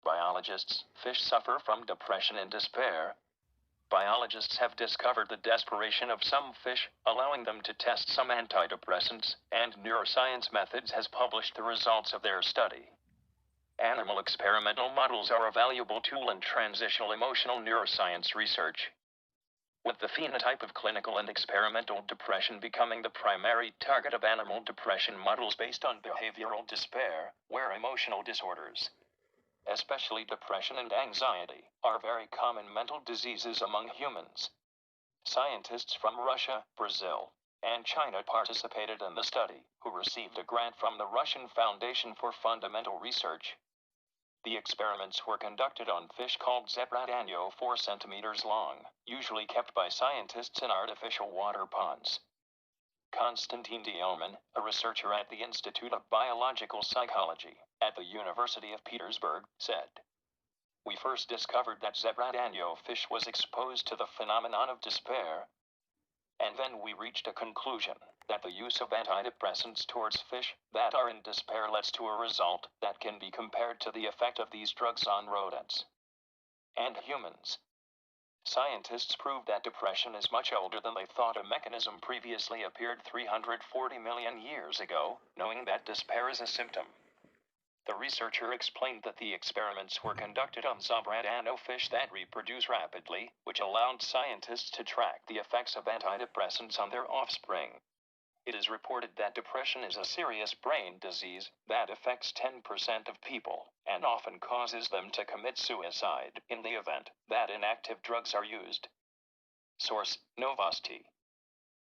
Biologists, fish suffer from depression and despair. Biologists have discovered the desperation of some fish, allowing them to test some antidepressants, and neuroscience methods has published the results of their study. Animal experimental models are a valuable tool in transitional emotional neuroscience research. With the phenotype of clinical and experimental depression becoming the primary target of animal depression models based on behavioral despair, where emotional disorders, especially depression and anxiety, are very common mental diseases among humans. Scientists from Russia, Brazil, and China participated in the study, who received a grant from the Russian Foundation for Fundamental Research. The experiments were conducted on fish called zebradanio 4 centimeters long, usually kept by scientists in artificial water ponds. Konstantin Dielman, a researcher at the Institute of Biological Psychology at the University of Petersburg, said, "We first discovered that zebradanio fish was exposed to the phenomenon of despair, and then we reached a conclusion that the use of antidepressants towards fish that are in despair leads to a result that can be compared to the effect of these drugs on rodents and humans." Scientists proved that depression is much older than they thought. A mechanism previously appeared 340 million years ago, knowing that despair is a symptom. The researcher explained that the experiments were conducted on zebradanio fish that reproduce rapidly, which allowed scientists to track the effects of antidepressants on their offspring. It is reported that depression is a serious brain disease that affects 10% of people, and often causes them to commit suicide in the event that inactive drugs are used. Source: Novosti.